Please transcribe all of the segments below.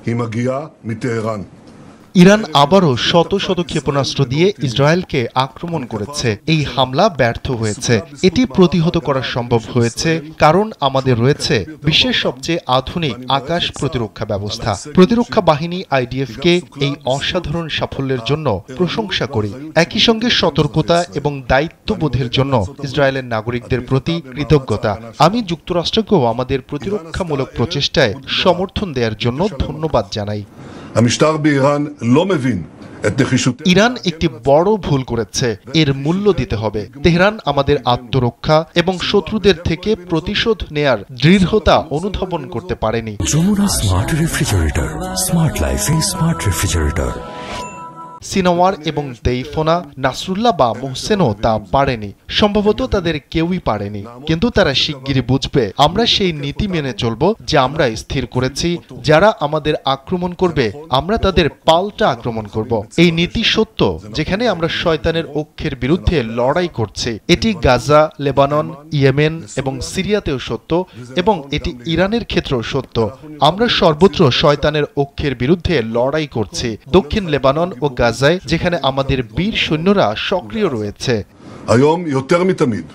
היא מגיעה מטהרן. Iran আবারও শত শত ক্ষেপণাস্ত্র দিয়ে ইসরায়েলকে আক্রমণ করেছে। এই হামলা ব্যর্থ হয়েছে। এটি প্রতিহত করা সম্ভব হয়েছে কারণ আমাদের রয়েছে বিশ্বের সবচেয়ে আধুনিক আকাশ প্রতিরক্ষা ব্যবস্থা। প্রতিরক্ষা বাহিনী আইডিএফকে এই অসাধারণ সাফল্যের জন্য প্রশংসা করি। একই সঙ্গে সতর্কতা এবং দায়িত্ববোধের জন্য ইসরায়েলের নাগরিকদের প্রতি কৃতজ্ঞতা। আমি যুক্তরাষ্ট্রকেও আমাদের প্রতিরক্ষামূলক প্রচেষ্টায় সমর্থন দেওয়ার জন্য ধন্যবাদ জানাই। המשטר באיראן לא מבין את נחישותנו. ইরান একটি বড় ভুল করেছে, এর মূল্য দিতে হবে। তেহরান আমাদের আত্মরক্ষা এবং শত্রুদের থেকে প্রতিশোধ নেয়ার দৃঢ়তা অনুধাবন করতে পারেনি। যমুনা স্মার্ট রেফ্রিজারেটর, স্মার্ট লাইফে স্মার্ট রেফ্রিজারেটর। সিনাওয়ার এবং দেইফোনা, নাসরুল্লাহ বা মোহসেনও তা পারেনি। সম্ভবত তাদের কেউই পারেনি, কিন্তু তারা শিগগিরই বুঝবে। আমরা সেই নীতি মেনে চলব যে আমরা স্থির করেছি, যারা আমাদের আক্রমণ করবে আমরা তাদের পাল্টা আক্রমণ করব। এই নীতি সত্য যেখানে আমরা শয়তানের অক্ষের বিরুদ্ধে লড়াই করছি। এটি গাজা, লেবানন, ইয়েমেন এবং সিরিয়াতেও সত্য, এবং এটি ইরানের ক্ষেত্রেও সত্য। আমরা সর্বত্র শয়তানের অক্ষের বিরুদ্ধে লড়াই করছি। দক্ষিণ লেবানন ও গাজা, যেখানে আমাদের বীর সৈন্যরা সক্রিয় রয়েছে। היום יותר מתמיד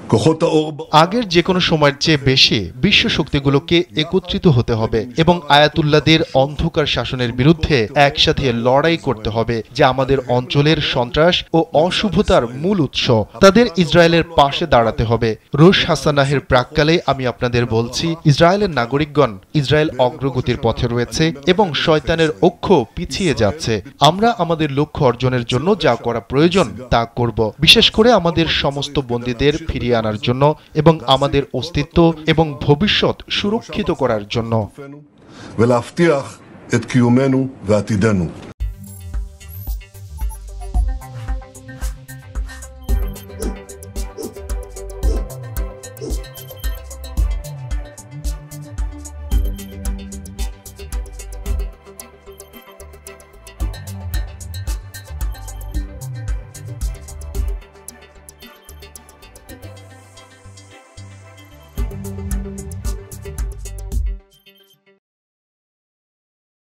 כוחות האור আগের যে কোনো সময়ের চেয়ে বেশি বিশ্ব শক্তিগুলোকে একত্রিত হতে হবে এবং আয়াতুল্লাহদের অন্ধকার শাসনের বিরুদ্ধে একসাথে লড়াই করতে হবে, যা আমাদের অঞ্চলের সন্ত্রাস ও অশুভতার মূল উৎস। তাদের ইসরায়েলের পাশে দাঁড়াতে হবে। রোশ হাসানাহের প্রাক্কালে আমি আপনাদের বলছি, ইসরায়েলের নাগরিকগণ, ইসরায়েল অগ্রগতির পথে রয়েছে এবং শয়তানের অক্ষ পিছিয়ে যাচ্ছে। আমরা আমাদের লক্ষ্য অর্জনের জন্য যা করা প্রয়োজন তা করব, বিশেষ করে আমাদের সমস্ত বন্দীদের ফিরিয়ে আনার জন্য এবং আমাদের অস্তিত্ব এবং ভবিষ্যৎ সুরক্ষিত করার জন্য। ולהבטיח את קיומנו ועתידנו.